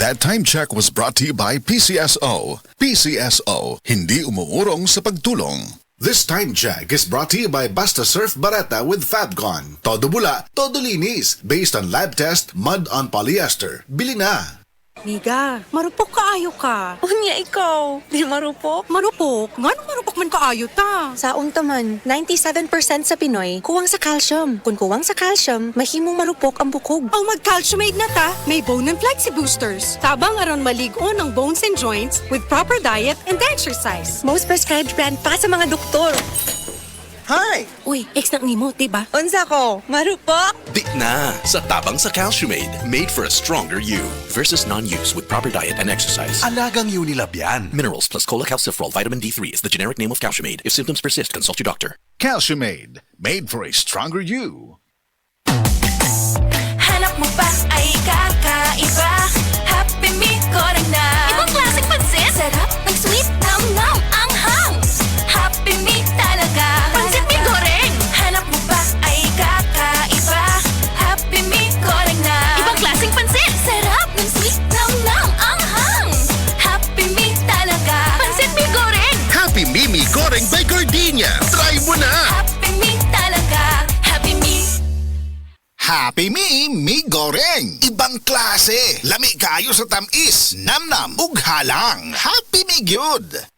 That time check was brought to you by PCSO. PCSO, hindi umuurong sa pagtulong. This time check is brought to you by Basta Surf Barata with Fabcon. Todo bula, todo linis. Based on lab test, mud on polyester. Bili na! Miga, marupok kaayo ka. Unya ikaw, di marupok? Marupok? Ngano marupok man kaayo ta? Sa untaman, 97% sa Pinoy, kuwang sa calcium. Kung kuwang sa calcium, mahimong marupok ang bukog. Ang mag-calciumate na ta, may bone and flexi boosters. Tabang aron maligon ang bones and joints with proper diet and exercise. Most prescribed brand pa sa mga doktor. Hi! Uy, ex na nimo, diba? Unsa ko, marupok? Di na! Sa tabang sa Calciumade, made for a stronger you. Versus non-use with proper diet and exercise. Alagang Unilab yan. Minerals plus cholecalciferol vitamin D3 is the generic name of Calciumade. If symptoms persist, consult your doctor. Calciumade, made for a stronger you. Hanap mo ba ay kakaiba? Happy Me Goreng na ibang klaseng pansit. Sarap ng sweet, nam-nam, anghang. Happy Me talaga. Pansit Mi Goreng. Hanap mo ba ay kakaiba? Happy Me Goreng na ibang klaseng pansit. Sarap ng sweet, nam-nam, anghang. Happy Me talaga. Pansit Mi Goreng. Happy Mimi Goreng by Gardenia. Try mo na! Happy Me talaga. Happy Me. Happy Me, Mi Goreng. Ibang klase. Lami kayo sa tamis. Namnam, ug halang. Happy Me Good.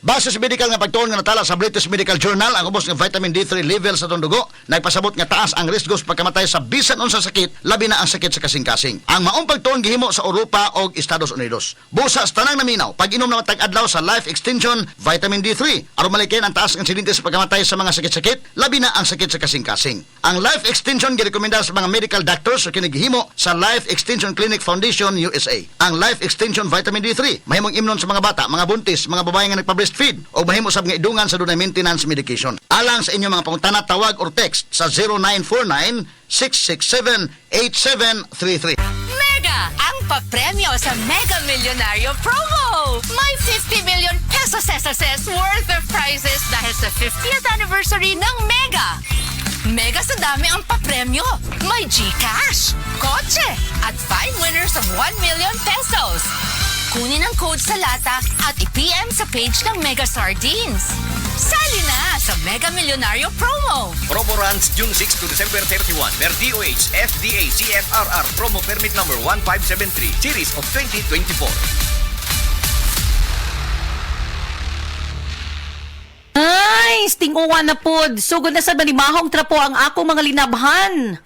Base sa medical nga pagtuon nga natala sa British Medical Journal, ang ubos nga vitamin D3 level sa itong dugo, nagpasabot nga taas ang risko sa pagkamatay sa bisan unsa sakit, labi na ang sakit sa kasing-kasing. Ang maong pagtuon gihimo sa Europa o Estados Unidos. Busa sa tanang naminaw, pag-inom na matag-adlaw sa Life Extension Vitamin D3, aron malikin ang taas ng insidente sa pagkamatay sa mga sakit-sakit, labi na ang sakit sa kasing-kasing. Ang Life Extension girekomenda sa mga medical doctors sa kinigihimo sa Life Extension Clinic Foundation USA. Ang Life Extension Vitamin D3 mahimong imnon sa mga bata, mga buntis, mga babae nga nagpa-breastfeed o mahimo sab nga idungan sa dunay maintenance medication. Alang sa inyong mga pangutana, tawag or text sa 0949-667-8733. Mega ang papremyo sa Mega Milyonaryo Promo! May 50 million pesos SSS worth of prizes dahil sa 50th anniversary ng Mega! Mega sa dami ang papremyo. May GCash, kotse, at 5 winners of 1 million pesos. Kunin ang code sa lata at i-PM sa page ng Mega Sardines. Sali na sa Mega Milyonaryo Promo! Promo runs June 6 to December 31. Per DOH, FDA, CFRR, Promo Permit Number 1573, Series of 2024. Ay, stinguan na pod. Sugod na sa manimahong trapo ang ako mga linabhan.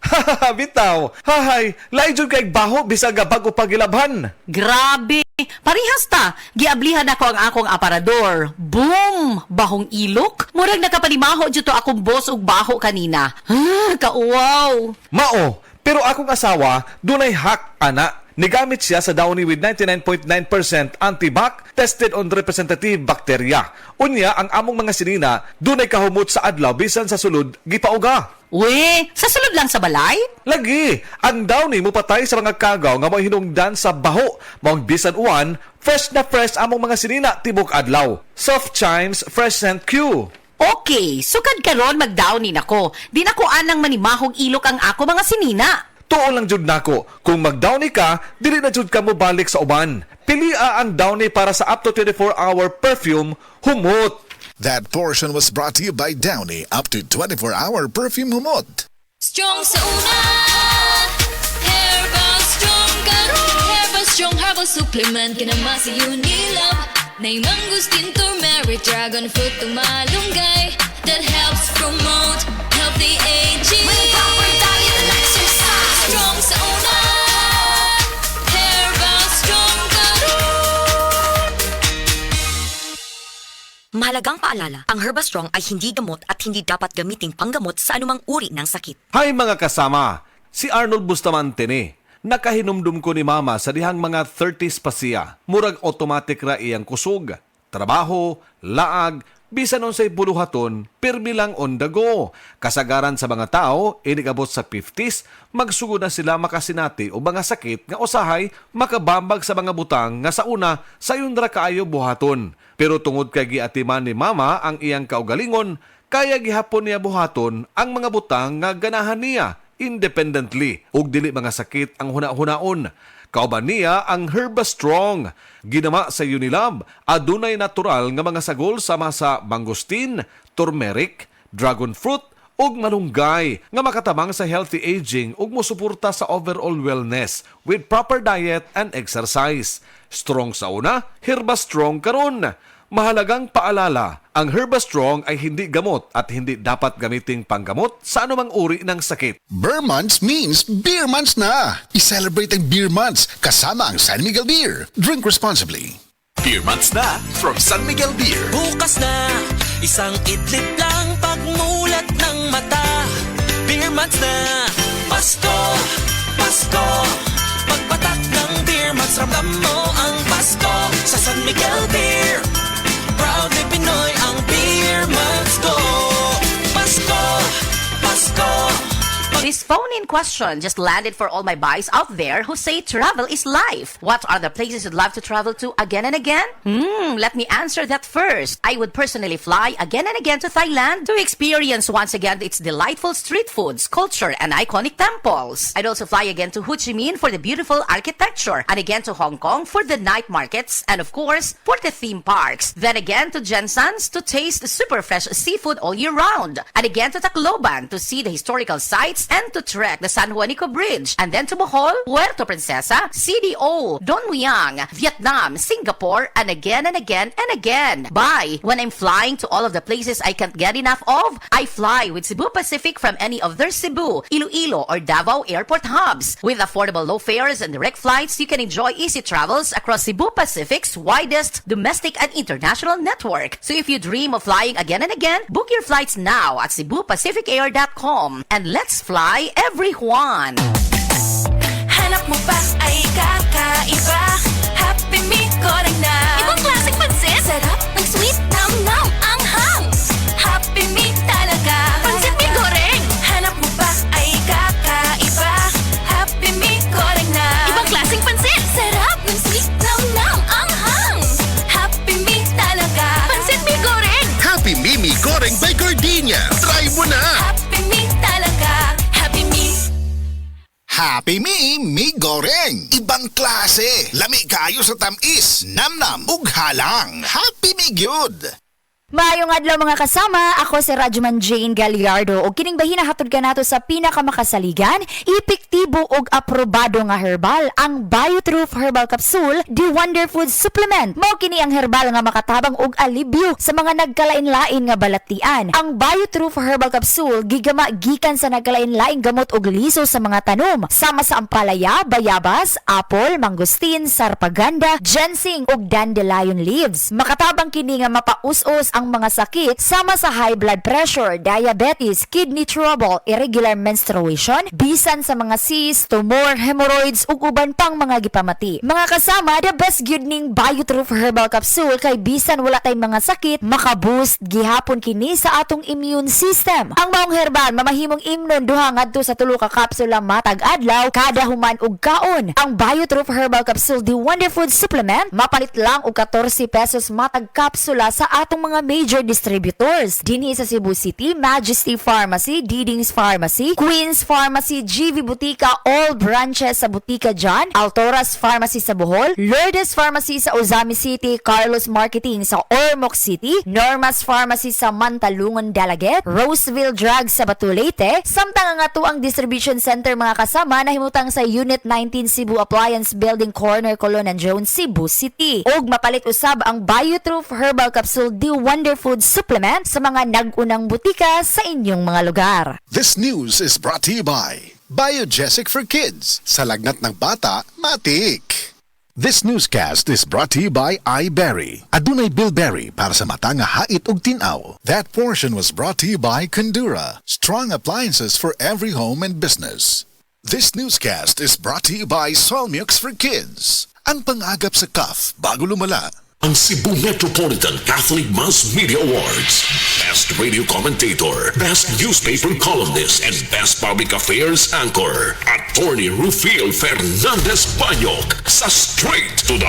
Bitaw, hahay, laijud kay baho bisag bago pagilabhan. Grabe. Parihas ta, giablihan ako ang akong aparador. Boom! Bahong ilok. Murag nakapanimaho dito akong boss ug baho kanina. Kauwaw. Mao, pero akong asawa, dunay hack, ana. Nigamit siya sa Downy with 99.9% antibac tested on representative bacteria. Unya, ang among mga sinina, dunay kahumot sa adlaw bisan sa sulod, gipauga. We, sa sulod lang sa balay? Lagi, ang Downy mo patay sa mga kagaw nga may hinungdan sa baho. Maong bisan uwan, fresh na fresh among mga sinina tibok adlaw. Soft Chimes Fresh Scent Q. Okay, sukad karon mag-downy nako. Di nako anang manimahong ilok ang ako mga sinina. Tuon lang jud nako, kung mag-Downy ka, dili na jud ka mo balik sa uban. Pilia ang Downy para sa up to 24-hour perfume, humot. That portion was brought to you by Downy, up to 24-hour perfume humot. Strong sa una, Herbal Strong karon. Herbal Strong Herbal Supplement, kinamasa Unilab. Nay mangustin, turmeric, dragon fruit, tumalunggay. That helps promote healthy aging. With proper diet and exercise. Strong sa una, Herbal Strong karon. Mahalagang paalala, ang Herbastrong ay hindi gamot at hindi dapat gamiting panggamot sa anumang uri ng sakit. Hay mga kasama, si Arnold Bustamante ni. Nakahinumdum ko ni mama sa dihang mga 30s pa siya. Murag automatic ra iyang kusog. Trabaho, laag, bisan unsay buluhaton, pirmi lang on the go. Kasagaran sa mga tao, inigabot sa 50s, magsugod na sila makasinati o mga sakit nga usahay makabambag sa mga butang nga sa una sayon ra kaayo buhaton. Pero tungod kay giatiman ni mama ang iyang kaugalingon, kaya gihapon niya buhaton ang mga butang nga ganahan niya independently ug dili mga sakit ang huna-hunaon. Kauban niya ang Herbastrong. Ginama sa Unilab, adunay natural nga mga sagol sama sa mangosteen, turmeric, dragon fruit, ug malunggay nga makatabang sa healthy aging ug mosuporta sa overall wellness with proper diet and exercise. Strong sa una, Herbastrong karon. Mahalagang paalala, ang Herbastrong ay hindi gamot at hindi dapat gamiting panggamot sa anumang uri ng sakit. Beer Months means Beer Months na! I-celebrate ang Beer Months kasama ang San Miguel Beer. Drink responsibly. Beer months na from San Miguel Beer. Bukas na, isang idlip lang pagmulat ng mata. Beer months na, Pasko, Pasko. Pagpatak ng Beer months, ramdam mo ang Pasko sa San Miguel Beer. Proudly Pinoy ang Beer months ko. Pasko, Pasko. This phone-in question just landed for all my buys out there who say travel is life. What are the places you'd love to travel to again and again? Let me answer that first. I would personally fly again and again to Thailand to experience once again its delightful street foods, culture, and iconic temples. I'd also fly again to Ho Chi Minh for the beautiful architecture, and again to Hong Kong for the night markets, and of course, for the theme parks. Then again to Jensan's to taste super fresh seafood all year round, and again to Tacloban to see the historical sites and to trek the San Juanico Bridge, and then to Bohol, Puerto Princesa, CDO, Don Muang, Vietnam, Singapore, and again and again and again. Bye! When I'm flying to all of the places I can't get enough of, I fly with Cebu Pacific from any of their Cebu, Iloilo, or Davao airport hubs. With affordable low fares and direct flights, you can enjoy easy travels across Cebu Pacific's widest domestic and international network. So if you dream of flying again and again, book your flights now at cebupacificair.com, and let's fly everyone! Hanap mo ba ay kakaiba? Happy Me Goreng na. Ibang klaseng pansit. Sarap ng sweet nam-nam anghang. Happy Me talaga. Pansit Mi Goreng. Hanap mo ba ay kakaiba? Happy Me Goreng na. Ibang klaseng pansit. Sarap ng sweet nam-nam anghang. Happy Me talaga. Pansit Mi Goreng. Happy Mimi Goreng by Gardenia. Try mo na! Happy Me talaga. Happy Me. Happy Mi Goreng. Ibang klase. Lami kayo sa tamis. Namnam ug halang. Happy Mi Gyud. Maayong adlaw mga kasama, ako si Rajuman Jane Gallardo o kining bahina hatod ka nato sa pinakamakasaligan, epektibo og aprobado nga herbal, ang Biotroof Herbal Capsule, the Wonder Food Supplement. Mao kini ang herbal nga makatabang og alibyo sa mga nagkalain-lain nga balatian. Ang Biotroof Herbal Capsule gigama gikan sa nagkalain-laing gamot og liso sa mga tanom, sama sa ampalaya, bayabas, apple, mangosteen, sarpaganda, ginseng ug dandelion leaves. Makatabang kini nga mapaus-us ang mga sakit sama sa high blood pressure, diabetes, kidney trouble, irregular menstruation, bisan sa mga cyst, tumor, hemorrhoids ug uban pang mga gipamati. Mga kasama, the best gyud ning Biotroof Herbal Capsule kay bisan wala tay mga sakit, makaboost gihapon kini sa atong immune system. Ang maong herbal mamahimong imnon duha ngadto sa 3 ka kapsula matag adlaw kada human ug kaon. Ang Biotroof Herbal Capsule, the Wonder Food Supplement, mapalit lang og 14 pesos matag kapsula sa atong mga major distributors. Dinhi sa Cebu City, Majesty Pharmacy, Diding's Pharmacy, Queen's Pharmacy, GV Butika, all branches sa Butika John, Altoras Pharmacy sa Bohol, Lourdes Pharmacy sa Ozami City, Carlos Marketing sa Ormoc City, Normas Pharmacy sa Mantalungan, Dalaget, Roseville Drugs sa Batu Leyte, samtang nga to ang distribution center mga kasama na himutang sa Unit 19 Cebu Appliance Building Corner, Colonan Jones, Cebu City. Og mapalit usab ang Biotroof Herbal Capsule, the Wonder Food Supplement sa mga nag-unang butika sa inyong mga lugar. This news is brought to you by Biogesic for Kids. Sa lagnat ng bata, matik. This newscast is brought to you by iBerry. Adunay bilberry para sa mata nga hait ug tinaw. That portion was brought to you by Condura. Strong appliances for every home and business. This newscast is brought to you by Solmux for Kids. Ang pang-agap sa cough bago lumala. Ang Cebu Metropolitan Catholic Mass Media Awards. Best Radio Commentator, Best Newspaper Columnist, and Best Public Affairs Anchor. Attorney Rufiel Fernandez Banyok sa Straight to the